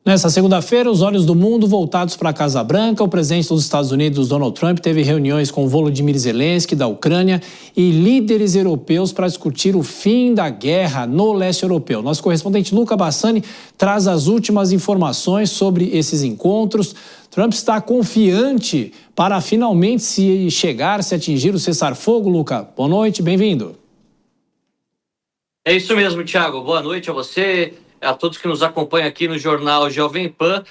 Nessa segunda-feira, os olhos do mundo voltados para a Casa Branca. O presidente dos Estados Unidos, Donald Trump, teve reuniões com Volodymyr Zelensky, da Ucrânia, e líderes europeus para discutir o fim da guerra no leste europeu. Nosso correspondente Luca Bassani traz as últimas informações sobre esses encontros. Trump está confiante para finalmente se atingir o cessar-fogo. Luca, boa noite, bem-vindo. É isso mesmo, Thiago. Boa noite a você, a todos que nos acompanham aqui no Jornal Jovem Pan.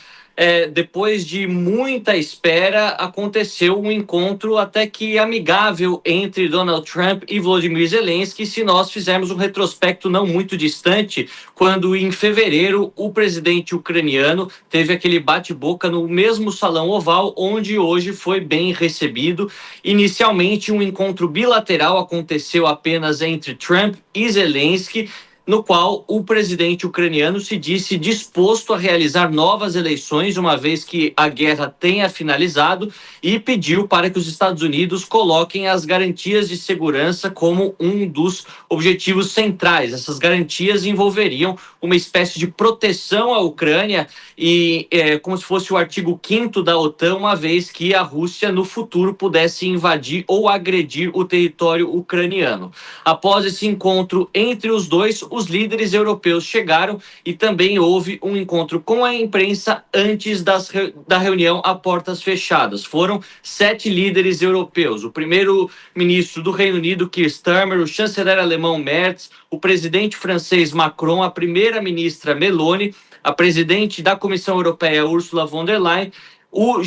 Depois de muita espera, aconteceu um encontro até que amigável entre Donald Trump e Volodymyr Zelensky, se nós fizermos um retrospecto não muito distante, quando em fevereiro o presidente ucraniano teve aquele bate-boca no mesmo salão oval, onde hoje foi bem recebido. Inicialmente, um encontro bilateral aconteceu apenas entre Trump e Zelensky, no qual o presidente ucraniano se disse disposto a realizar novas eleições, uma vez que a guerra tenha finalizado, e pediu para que os Estados Unidos coloquem as garantias de segurança como um dos objetivos centrais. Essas garantias envolveriam uma espécie de proteção à Ucrânia, e como se fosse o artigo 5º da OTAN, uma vez que a Rússia no futuro pudesse invadir ou agredir o território ucraniano. Após esse encontro entre os dois, os líderes europeus chegaram e também houve um encontro com a imprensa antes da reunião a portas fechadas. Foram 7 líderes europeus: o primeiro-ministro do Reino Unido, Keir Starmer, o chanceler alemão Merz, o presidente francês Macron, a primeira-ministra Meloni, a presidente da Comissão Europeia, Ursula von der Leyen, o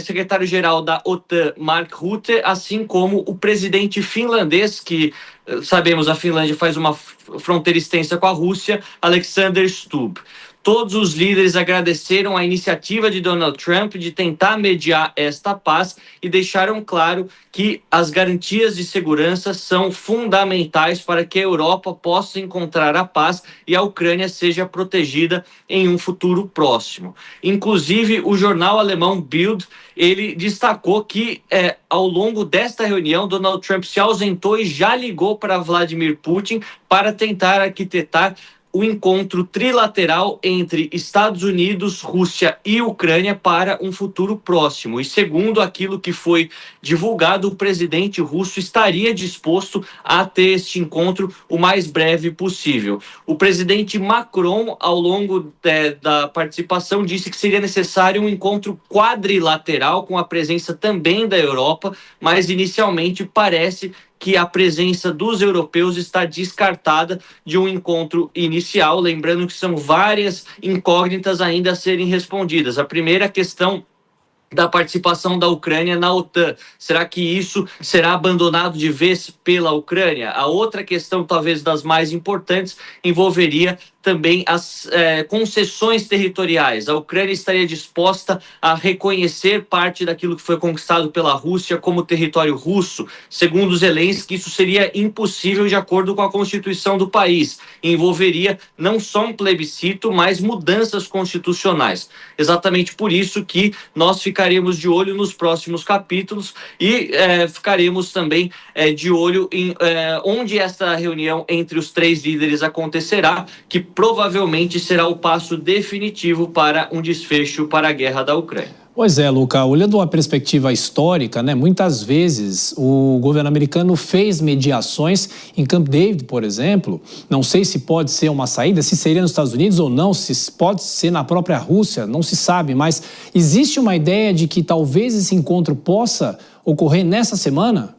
secretário-geral da OTAN, Mark Rutte, assim como o presidente finlandês, que sabemos a Finlândia faz uma fronteira extensa com a Rússia, Alexander Stubb. Todos os líderes agradeceram a iniciativa de Donald Trump de tentar mediar esta paz e deixaram claro que as garantias de segurança são fundamentais para que a Europa possa encontrar a paz e a Ucrânia seja protegida em um futuro próximo. Inclusive, o jornal alemão Bild, ele destacou que ao longo desta reunião, Donald Trump se ausentou e já ligou para Vladimir Putin para tentar arquitetar o encontro trilateral entre Estados Unidos, Rússia e Ucrânia para um futuro próximo. E segundo aquilo que foi divulgado, o presidente russo estaria disposto a ter este encontro o mais breve possível. O presidente Macron, ao longo da participação, disse que seria necessário um encontro quadrilateral com a presença também da Europa, mas inicialmente parece que a presença dos europeus está descartada de um encontro inicial, lembrando que são várias incógnitas ainda a serem respondidas. A primeira questão da participação da Ucrânia na OTAN. Será que isso será abandonado de vez pela Ucrânia? A outra questão, talvez das mais importantes, envolveria também as concessões territoriais. A Ucrânia estaria disposta a reconhecer parte daquilo que foi conquistado pela Rússia como território russo. Segundo Zelensky, isso seria impossível de acordo com a Constituição do país. Envolveria não só um plebiscito, mas mudanças constitucionais. Exatamente por isso que nós ficaremos de olho nos próximos capítulos e ficaremos também de olho em onde esta reunião entre os 3 líderes acontecerá, que provavelmente será o passo definitivo para um desfecho para a guerra da Ucrânia. Pois é, Luca, olhando uma perspectiva histórica, muitas vezes o governo americano fez mediações em Camp David, por exemplo. Não sei se pode ser uma saída, se seria nos Estados Unidos ou não, se pode ser na própria Rússia, não se sabe, mas existe uma ideia de que talvez esse encontro possa ocorrer nessa semana?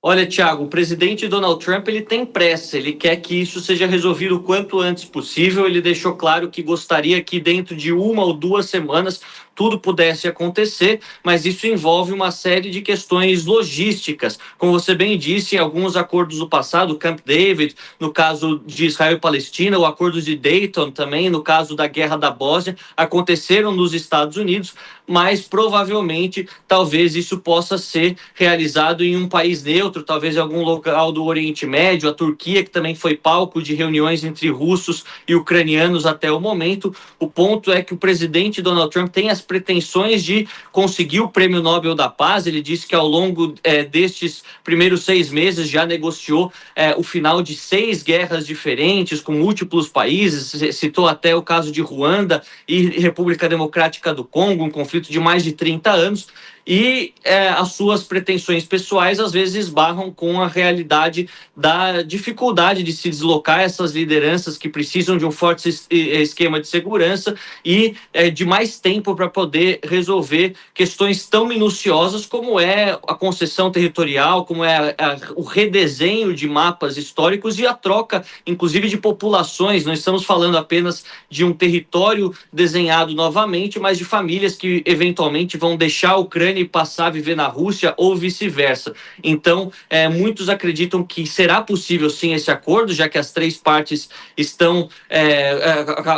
Olha, Thiago, o presidente Donald Trump ele tem pressa, ele quer que isso seja resolvido o quanto antes possível. Ele deixou claro que gostaria que dentro de 1 ou 2 semanas tudo pudesse acontecer, mas isso envolve uma série de questões logísticas. Como você bem disse, em alguns acordos do passado, Camp David, no caso de Israel e Palestina, o acordo de Dayton também, no caso da Guerra da Bósnia, aconteceram nos Estados Unidos, mas provavelmente, talvez isso possa ser realizado em um país neutro, talvez em algum local do Oriente Médio, a Turquia, que também foi palco de reuniões entre russos e ucranianos até o momento. O ponto é que o presidente Donald Trump tem as pretensões de conseguir o Prêmio Nobel da Paz. Ele disse que ao longo destes primeiros 6 meses já negociou o final de 6 guerras diferentes com múltiplos países, citou até o caso de Ruanda e República Democrática do Congo, um conflito de mais de 30 anos. E as suas pretensões pessoais às vezes esbarram com a realidade da dificuldade de se deslocar essas lideranças que precisam de um forte esquema de segurança e de mais tempo para poder resolver questões tão minuciosas como é a concessão territorial, como é o redesenho de mapas históricos e a troca, inclusive, de populações. Não estamos falando apenas de um território desenhado novamente, mas de famílias que eventualmente vão deixar a Ucrânia e passar a viver na Rússia ou vice-versa. Então, muitos acreditam que será possível sim esse acordo, já que as 3 partes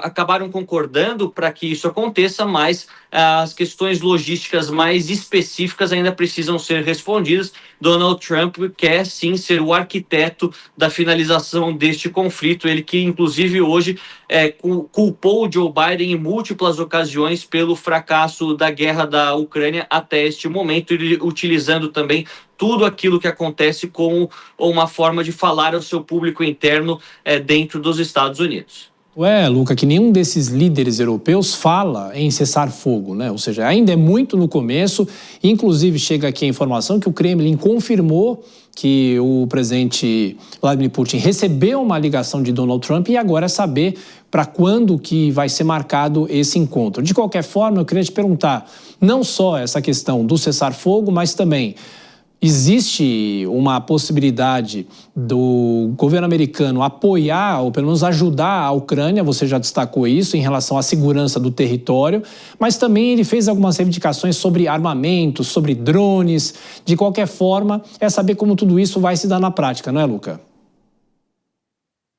acabaram concordando para que isso aconteça, mas as questões logísticas mais específicas ainda precisam ser respondidas. Donald Trump quer sim ser o arquiteto da finalização deste conflito, ele que inclusive hoje culpou o Joe Biden em múltiplas ocasiões pelo fracasso da guerra da Ucrânia até este momento, ele utilizando também tudo aquilo que acontece como uma forma de falar ao seu público interno dentro dos Estados Unidos. Luca, que nenhum desses líderes europeus fala em cessar fogo, né? Ou seja, ainda é muito no começo. Inclusive, chega aqui a informação que o Kremlin confirmou que o presidente Vladimir Putin recebeu uma ligação de Donald Trump e agora é saber para quando que vai ser marcado esse encontro. De qualquer forma, eu queria te perguntar, não só essa questão do cessar-fogo, mas também existe uma possibilidade do governo americano apoiar ou pelo menos ajudar a Ucrânia, você já destacou isso, em relação à segurança do território, mas também ele fez algumas reivindicações sobre armamentos, sobre drones. De qualquer forma, é saber como tudo isso vai se dar na prática, não é, Luca?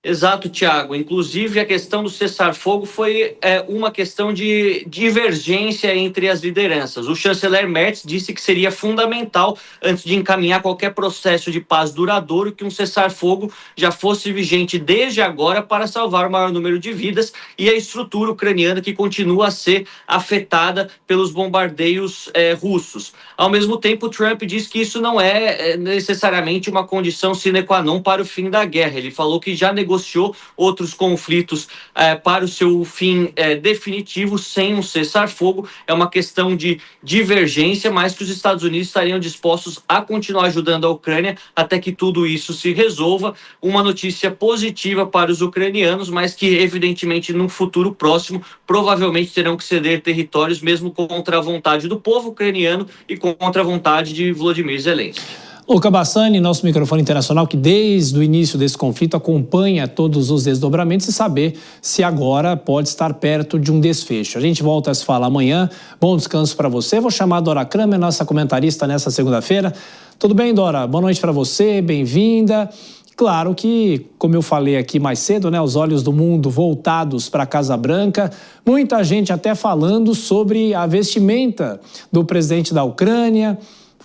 Exato, Tiago. Inclusive, a questão do cessar-fogo foi uma questão de divergência entre as lideranças. O chanceler Merz disse que seria fundamental, antes de encaminhar qualquer processo de paz duradouro, que um cessar-fogo já fosse vigente desde agora para salvar o maior número de vidas e a estrutura ucraniana que continua a ser afetada pelos bombardeios russos. Ao mesmo tempo, Trump disse que isso não é necessariamente uma condição sine qua non para o fim da guerra. Ele falou que já negociou outros conflitos para o seu fim definitivo sem um cessar-fogo. É uma questão de divergência, mas que os Estados Unidos estariam dispostos a continuar ajudando a Ucrânia até que tudo isso se resolva. Uma notícia positiva para os ucranianos, mas que evidentemente no futuro próximo provavelmente terão que ceder territórios mesmo contra a vontade do povo ucraniano e contra a vontade de Volodymyr Zelensky. Luca Bassani, nosso microfone internacional, que desde o início desse conflito acompanha todos os desdobramentos e saber se agora pode estar perto de um desfecho. A gente volta a se falar amanhã. Bom descanso para você. Vou chamar a Dora Kramer, nossa comentarista nessa segunda-feira. Tudo bem, Dora? Boa noite para você, bem-vinda. Claro que, como eu falei aqui mais cedo, né, os olhos do mundo voltados para a Casa Branca, muita gente até falando sobre a vestimenta do presidente da Ucrânia.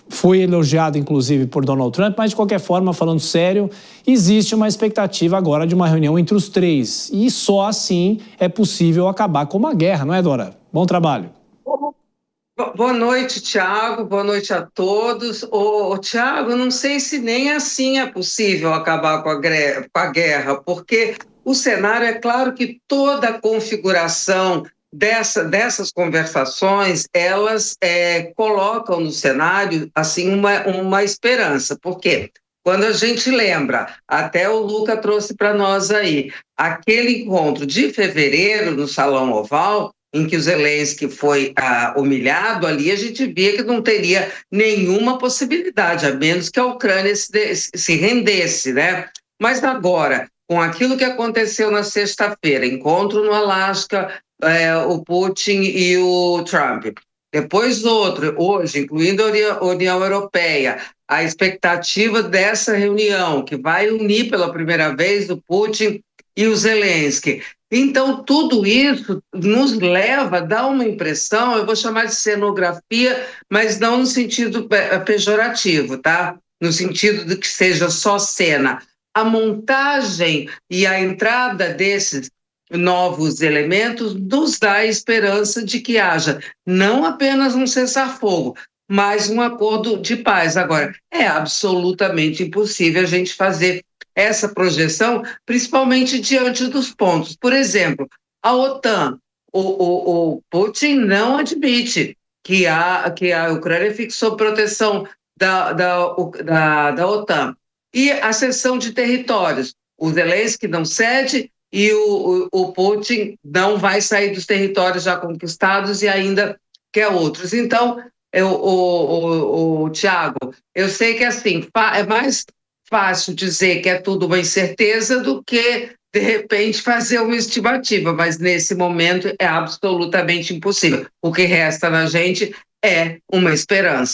Foi elogiado, inclusive, por Donald Trump, mas, de qualquer forma, falando sério, existe uma expectativa agora de uma reunião entre os 3. E só assim é possível acabar com uma guerra, não é, Dora? Bom trabalho. Boa noite, Tiago. Boa noite a todos. Tiago, não sei se nem assim é possível acabar com a guerra, porque o cenário, é claro que toda a configuração dessas conversações, elas colocam no cenário assim uma esperança. Por quê? Quando a gente lembra, até o Luca trouxe para nós aí, aquele encontro de fevereiro no Salão Oval, em que o Zelensky foi humilhado, ali a gente via que não teria nenhuma possibilidade, a menos que a Ucrânia se rendesse, né? Mas agora, com aquilo que aconteceu na sexta-feira, encontro no Alasca, o Putin e o Trump. Depois outro, hoje, incluindo a União Europeia, a expectativa dessa reunião, que vai unir pela primeira vez o Putin e o Zelensky. Então, tudo isso nos leva, dá uma impressão, eu vou chamar de cenografia, mas não no sentido pejorativo, tá? No sentido de que seja só cena. A montagem e a entrada desses novos elementos, nos dá a esperança de que haja não apenas um cessar-fogo, mas um acordo de paz. Agora, é absolutamente impossível a gente fazer essa projeção, principalmente diante dos pontos. Por exemplo, a OTAN, o Putin não admite que a Ucrânia fique sob proteção da OTAN. E a cessão de territórios. O Zelensky não cede e o Putin não vai sair dos territórios já conquistados e ainda quer outros. Então, Tiago, eu sei que assim, é mais fácil dizer que é tudo uma incerteza do que, de repente, fazer uma estimativa, mas nesse momento é absolutamente impossível. O que resta na gente é uma esperança.